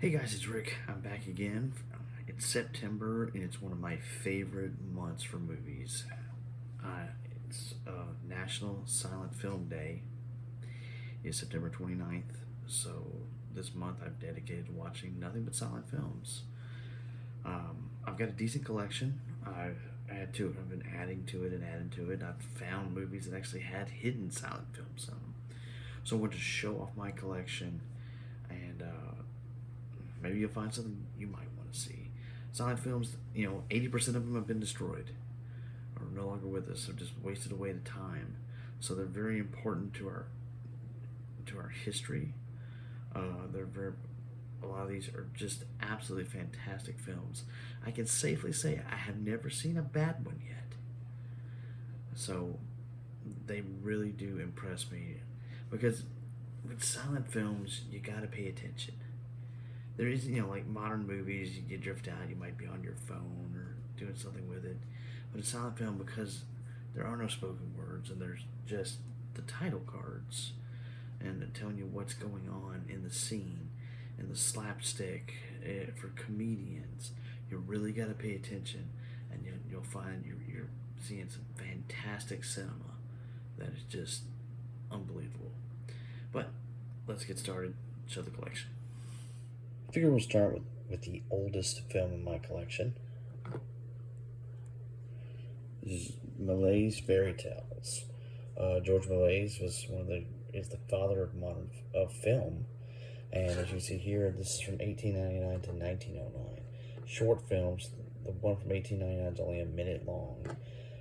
Hey guys, it's Rick. I'm back again. It's September and it's one of my favorite months for movies. It's National Silent Film Day. It's September 29th, so this month I've dedicated to watching nothing but silent films. I've got a decent collection. I've been adding to it and adding to it. I've found movies that actually had hidden silent films in them. So I want to show off my collection and maybe you'll find something you might want to see. Silent films, 80% of them have been destroyed or no longer with us, or just wasted away to time. So they're very important to our history. A lot of these are just absolutely fantastic films. I can safely say I have never seen a bad one yet. So they really do impress me because with silent films, you got to pay attention. There is, like modern movies, you drift out, you might be on your phone or doing something with it. But a silent film, because there are no spoken words and there's just the title cards and telling you what's going on in the scene and the slapstick for comedians, you really got to pay attention, and you'll find you're seeing some fantastic cinema that is just unbelievable. But let's get started. Show the collection. I figure we'll start with the oldest film in my collection. This is Millais Fairy Tales. George Millais is the father of modern film, and as you can see here, this is from 1899 to 1909. Short films. The one from 1899 is only a minute long.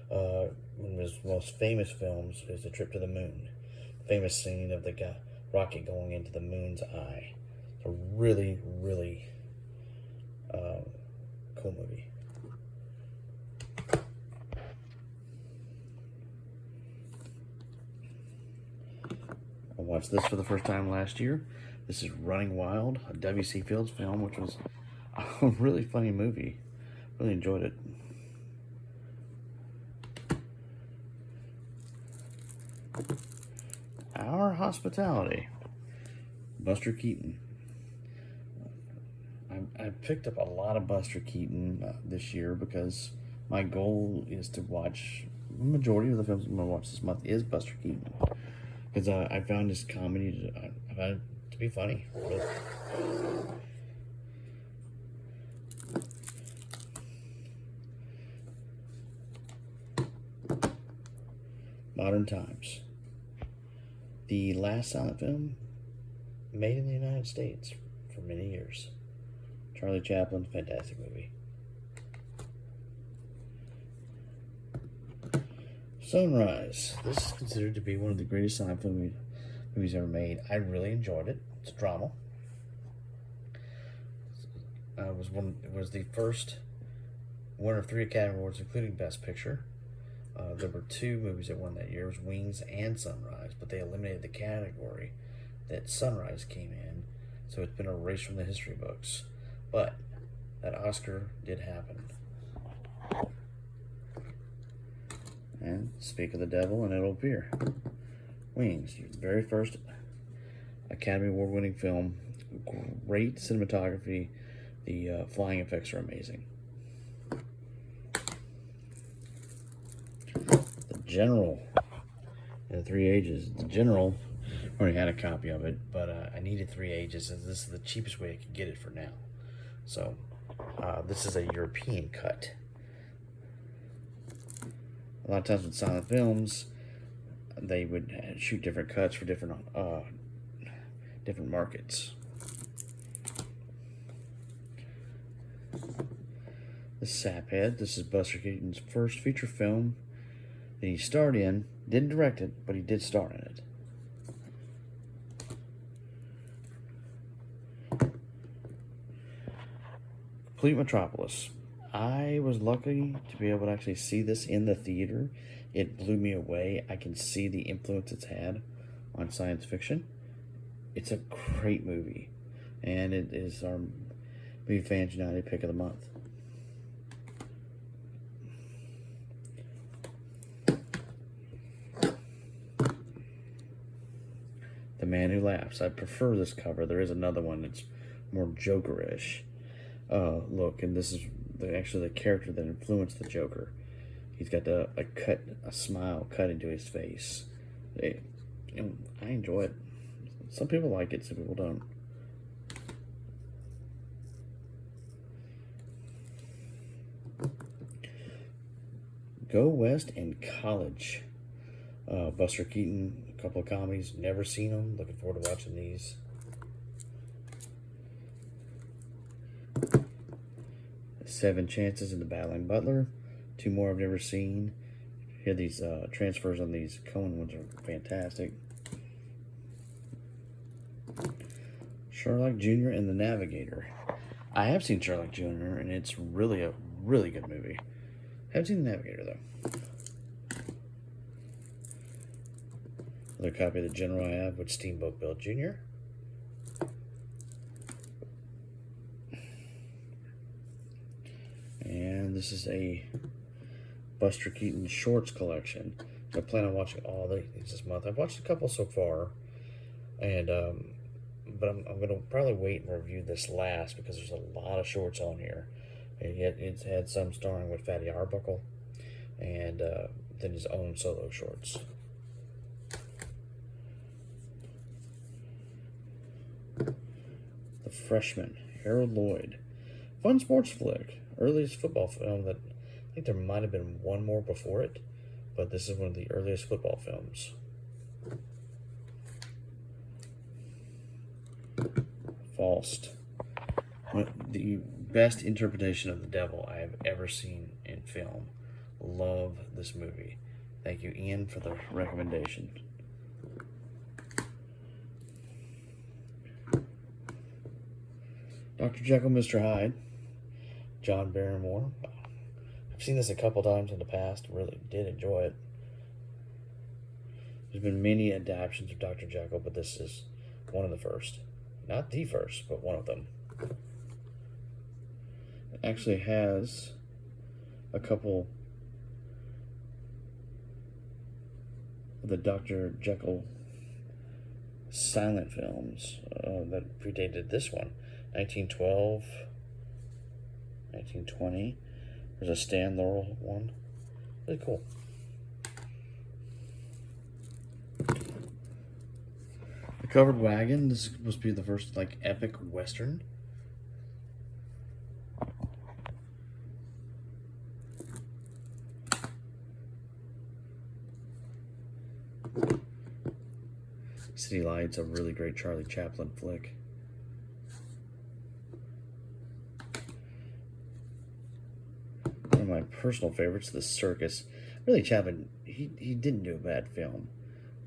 One of his most famous films is The Trip to the Moon. The famous scene of the rocket going into the moon's eye. It's a really, really cool movie. I watched this for the first time last year. This is Running Wild, a W.C. Fields film, which was a really funny movie. Really enjoyed it. Our Hospitality, Buster Keaton. I picked up a lot of Buster Keaton this year because my goal is to watch the majority of the films I'm going to watch this month is Buster Keaton, because I found his comedy I found it to be funny. Really. Modern Times, the last silent film made in the United States for many years. Charlie Chaplin, fantastic movie. Sunrise. This is considered to be one of the greatest silent film movies ever made. I really enjoyed it. It's a drama. It was the first winner of 3 Academy Awards, including Best Picture. There were 2 movies that won that year. It was Wings and Sunrise, but they eliminated the category that Sunrise came in, so it's been erased from the history books. But that Oscar did happen. And speak of the devil and it'll appear. Wings, your very first Academy Award winning film. Great cinematography. The flying effects are amazing. The General in 3 Ages. The General, I already had a copy of it, but I needed 3 Ages, and this is the cheapest way I could get it for now. So, this is a European cut. A lot of times with silent films, they would shoot different cuts for different markets. The Saphead. This is Buster Keaton's first feature film that he starred in. Didn't direct it, but he did star in it. Complete Metropolis. I was lucky to be able to actually see this in the theater. It blew me away. I can see the influence it's had on science fiction. It's a great movie, and it is our Movie Fans United pick of the month. The Man Who Laughs. I prefer this cover. There is another one that's more Jokerish look, and this is actually the character that influenced the Joker. He's got a smile cut into his face. I enjoy it. Some people like it, some people don't. Go West and College. Buster Keaton, a couple of comedies. Never seen them. Looking forward to watching these. Seven Chances in the Battling Butler. Two more I've never seen. Here, these transfers on these Coen ones are fantastic. Sherlock Jr. and the Navigator. I have seen Sherlock Jr. and it's really a really good movie. Haven't seen the Navigator though. Another copy of The General I have with Steamboat Bill Jr. And this is a Buster Keaton shorts collection. So I plan on watching all these this month. I've watched a couple so far, and but I'm going to probably wait and review this last because there's a lot of shorts on here. And yet it's had some starring with Fatty Arbuckle, and then his own solo shorts. The Freshman, Harold Lloyd. Fun sports flick. Earliest football film that I think there might have been one more before it, but this is one of the earliest football films. Faust. The best interpretation of the devil I have ever seen in film. Love this movie. Thank you, Ian, for the recommendation. Dr. Jekyll Mr Hyde. John Barrymore. I've seen this a couple times in the past. Really did enjoy it. There's been many adaptations of Dr. Jekyll, but this is one of the first. Not the first, but one of them. It actually has a couple of the Dr. Jekyll silent films that predated this one. 1912, 1920. There's a Stan Laurel one. Really cool. The Covered Wagon. This is supposed to be the first epic Western. City Lights, a really great Charlie Chaplin flick. One of my personal favorites, The Circus. Really, Chaplin, he didn't do a bad film,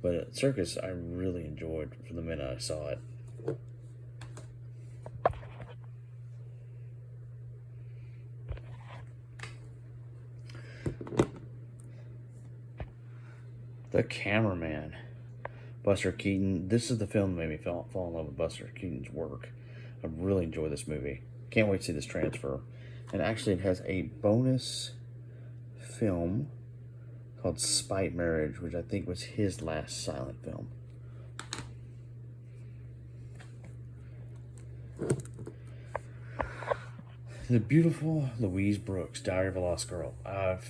but Circus I really enjoyed from the minute I saw it. The Cameraman. Buster Keaton. This is the film that made me fall in love with Buster Keaton's work. I really enjoy this movie. Can't wait to see this transfer. And actually, it has a bonus film called Spite Marriage, which I think was his last silent film. The beautiful Louise Brooks, Diary of a Lost Girl. I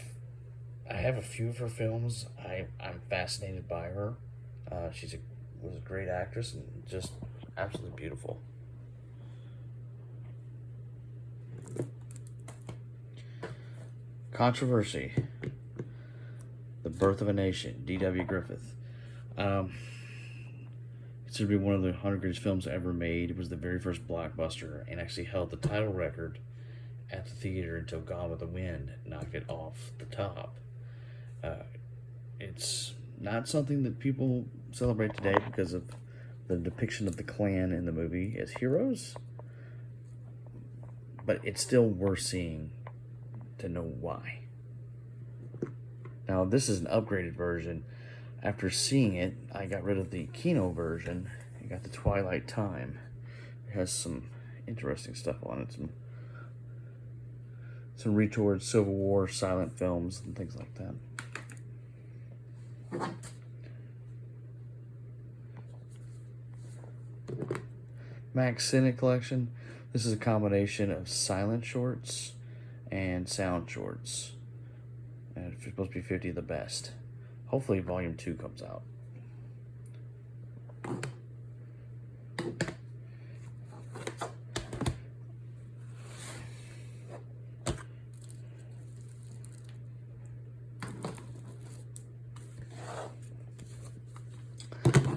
have a few of her films. I'm fascinated by her. She was a great actress and just absolutely beautiful. Controversy. The Birth of a Nation, D.W. Griffith. Considered to be one of the 100 greatest films ever made. It was the very first blockbuster and actually held the title record at the theater until Gone with the Wind knocked it off the top. It's not something that people celebrate today because of the depiction of the Klan in the movie as heroes, but it's still worth seeing to know why. Now, this is an upgraded version. After seeing it, I got rid of the Kino version and got the Twilight Time. It has some interesting stuff on it, some retort Civil War silent films and things like that. Max Sennett collection. This is a combination of silent shorts and sound shorts. And it's supposed to be 50 of the best. Hopefully volume 2 comes out.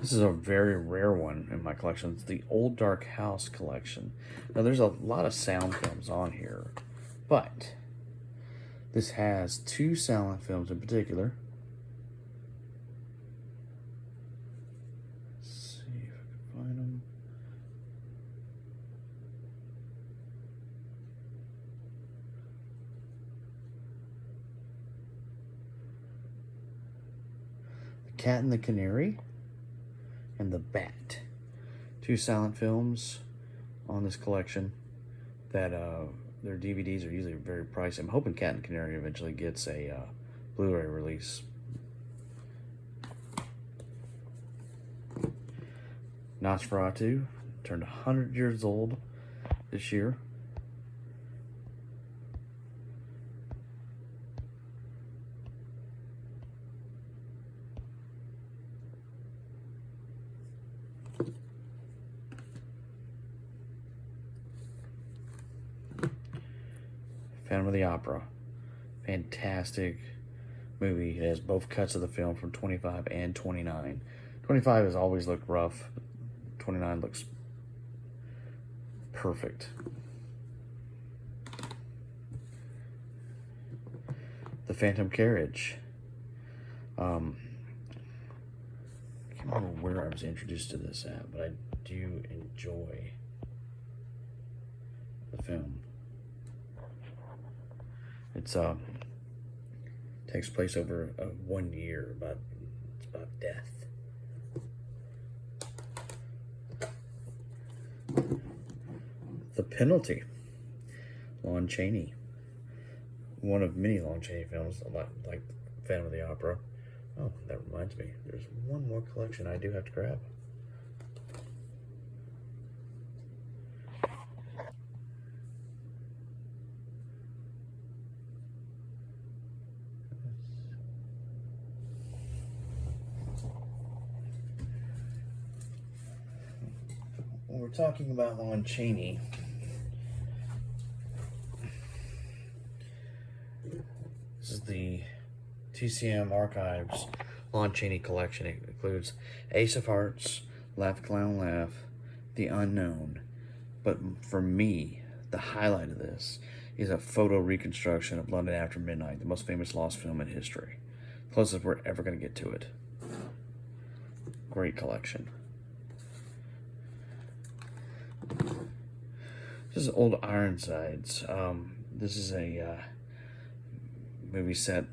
This is a very rare one in my collection. It's the Old Dark House collection. Now there's a lot of sound films on here, but this has 2 silent films in particular. Let's see if I can find them. The Cat and the Canary and The Bat. 2 silent films on this collection that their DVDs are usually very pricey. I'm hoping Cat and Canary eventually gets a Blu-ray release. Nosferatu turned 100 years old this year. Phantom of the Opera. Fantastic movie. It has both cuts of the film from 25 and 29. 25 has always looked rough. 29 looks perfect. The Phantom Carriage. I can't remember where I was introduced to this at, but I do enjoy the film. It's takes place over 1 year, it's about death. The Penalty. Lon Chaney. One of many Lon Chaney films, like Phantom of the Opera. Oh, that reminds me. There's one more collection I do have to grab. When we're talking about Lon Chaney, this is the TCM Archives Lon Chaney collection. It includes Ace of Hearts, Laugh Clown Laugh, The Unknown. But for me, the highlight of this is a photo reconstruction of London After Midnight, the most famous lost film in history. Closest we're ever going to get to it. Great collection. This is old Ironsides. This is a movie set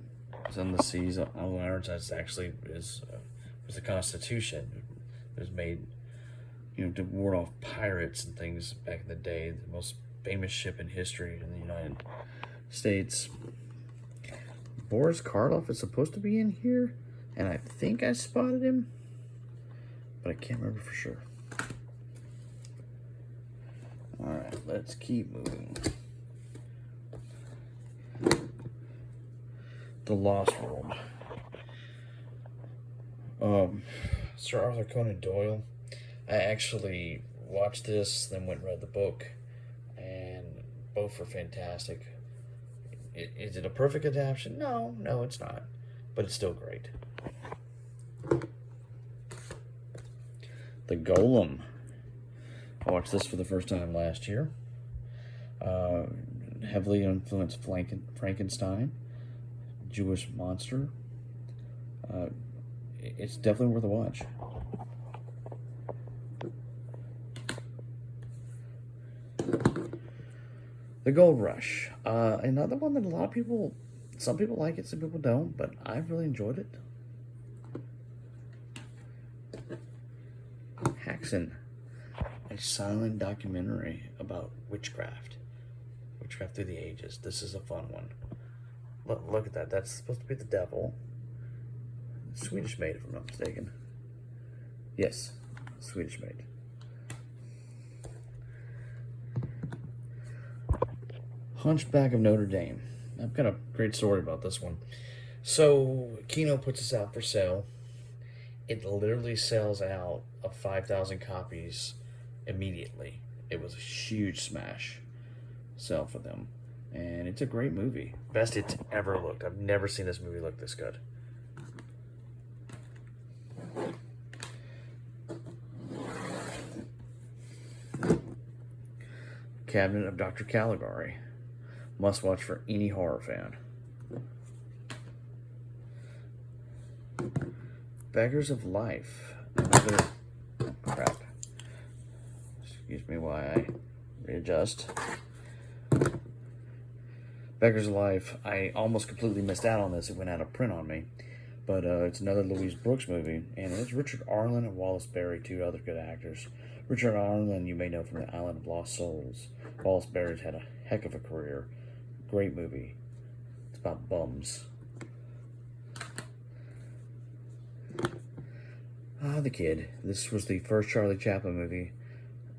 on the seas. Old Ironsides actually was the Constitution. It was made, to ward off pirates and things back in the day. The most famous ship in history in the United States. Boris Karloff is supposed to be in here, and I think I spotted him, but I can't remember for sure. Alright, let's keep moving. The Lost World. Sir Arthur Conan Doyle. I actually watched this, then went and read the book, and both were fantastic. Is it a perfect adaptation? No, it's not. But it's still great. The Golem. I watched this for the first time last year. Heavily influenced Frankenstein. Jewish monster. It's definitely worth a watch. The Gold Rush. Another one that a lot of people, some people like it, some people don't, but I've really enjoyed it. Haxan. A silent documentary about witchcraft. Witchcraft through the ages. This is a fun one. Look at that. That's supposed to be the devil. Swedish made, if I'm not mistaken. Yes, Swedish made. Hunchback of Notre Dame. I've got a great story about this one. So, Kino puts this out for sale. It literally sells out of 5,000 copies immediately. It was a huge smash sell for them. And it's a great movie. Best it's ever looked. I've never seen this movie look this good. Cabinet of Dr. Caligari. Must watch for any horror fan. Beggars of Life. Another crap. Excuse me while I readjust. Beggars of Life. I almost completely missed out on this. It went out of print on me. But it's another Louise Brooks movie. And it's Richard Arlen and Wallace Beery, two other good actors. Richard Arlen, you may know from The Island of Lost Souls. Wallace Beery's had a heck of a career. Great movie. It's about bums. The Kid. This was the first Charlie Chaplin movie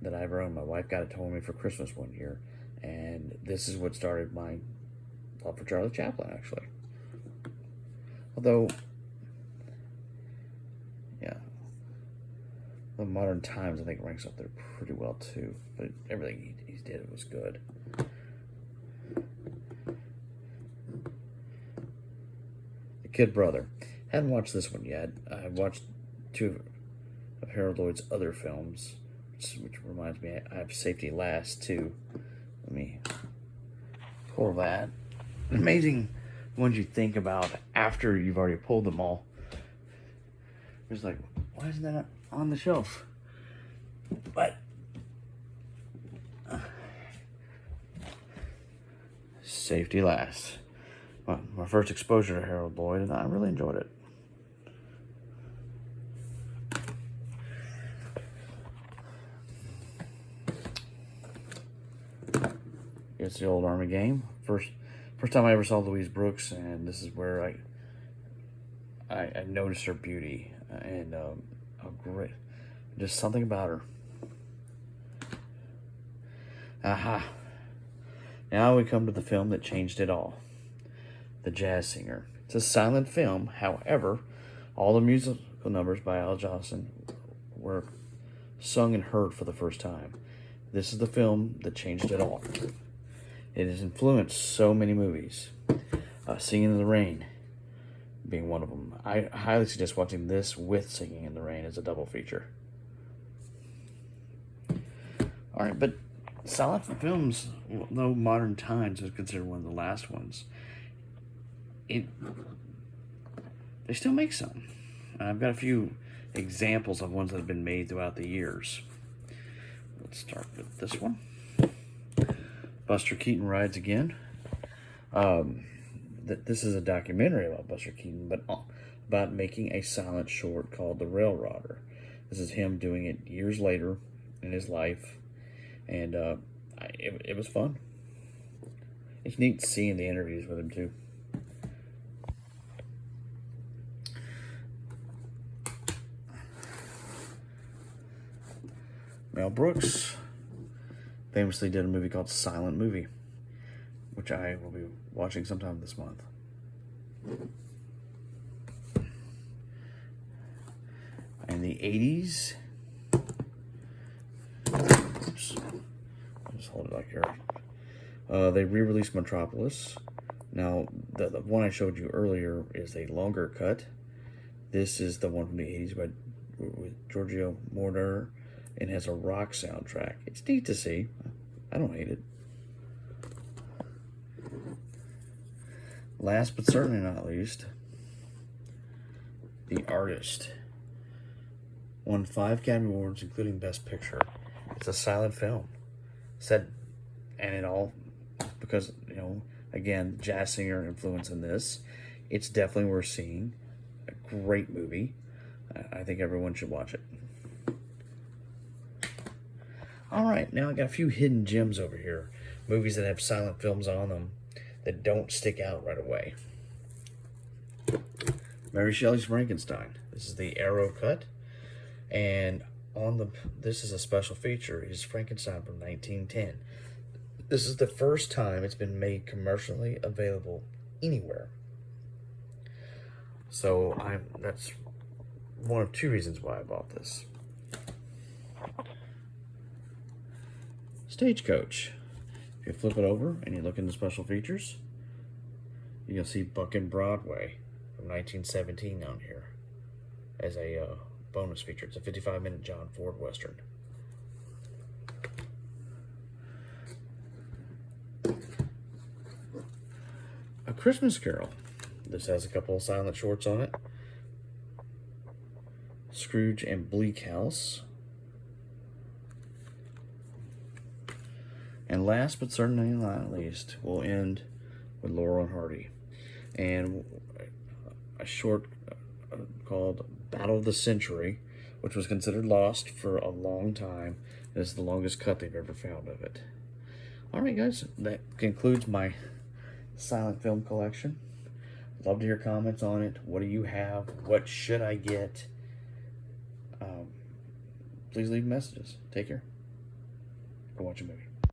that I ever owned. My wife got it for me for Christmas one year. And this is what started my love for Charlie Chaplin, actually. Although, yeah. The Modern Times, I think, ranks up there pretty well, too. But everything he did was good. The Kid Brother. Hadn't watched this one yet. I watched two of Harold Lloyd's other films, which reminds me, I have Safety Last, too. Let me pull that. Amazing ones you think about after you've already pulled them all. It's like, why isn't that on the shelf? But Safety Last. My first exposure to Harold Lloyd, and I really enjoyed it. It's the Old Army Game. First time I ever saw Louise Brooks, and this is where I noticed her beauty and a great, just something about her. Aha! Now we come to the film that changed it all, The Jazz Singer. It's a silent film. However, all the musical numbers by Al Jolson were sung and heard for the first time. This is the film that changed it all. It has influenced so many movies. Singing in the Rain being one of them. I highly suggest watching this with Singing in the Rain as a double feature. Alright, but silent films, though Modern Times is considered one of the last ones, they still make some. I've got a few examples of ones that have been made throughout the years. Let's start with this one. Buster Keaton Rides Again. This is a documentary about Buster Keaton, but about making a silent short called The Railrodder. This is him doing it years later in his life, and it was fun. It's neat seeing the interviews with him, too. Mel Brooks famously did a movie called Silent Movie, which I will be watching sometime this month. In the 80s, oops, I'll just hold it like here. They re-released Metropolis. Now, the one I showed you earlier is a longer cut. This is the one from the 80s with Giorgio Moroder, and has a rock soundtrack. It's neat to see. I don't hate it. Last but certainly not least, The Artist. Won 5 Academy Awards, including Best Picture. It's a silent film. And it all, because, again, jazz singer influence in this. It's definitely worth seeing. A great movie. I think everyone should watch it. Alright, now I got a few hidden gems over here. Movies that have silent films on them that don't stick out right away. Mary Shelley's Frankenstein. This is the Arrow cut. And this is a special feature, is Frankenstein from 1910. This is the first time it's been made commercially available anywhere. So that's one of two reasons why I bought this. Stagecoach. If you flip it over and you look into special features, you can see Buckin' Broadway from 1917 on here as a bonus feature. It's a 55-minute John Ford Western. A Christmas Carol. This has a couple of silent shorts on it. Scrooge and Bleak House. And last but certainly not least, we'll end with Laurel and Hardy. And a short called Battle of the Century, which was considered lost for a long time. This is the longest cut they've ever found of it. Alright guys, that concludes my silent film collection. Love to hear comments on it. What do you have? What should I get? Please leave messages. Take care. Go watch a movie.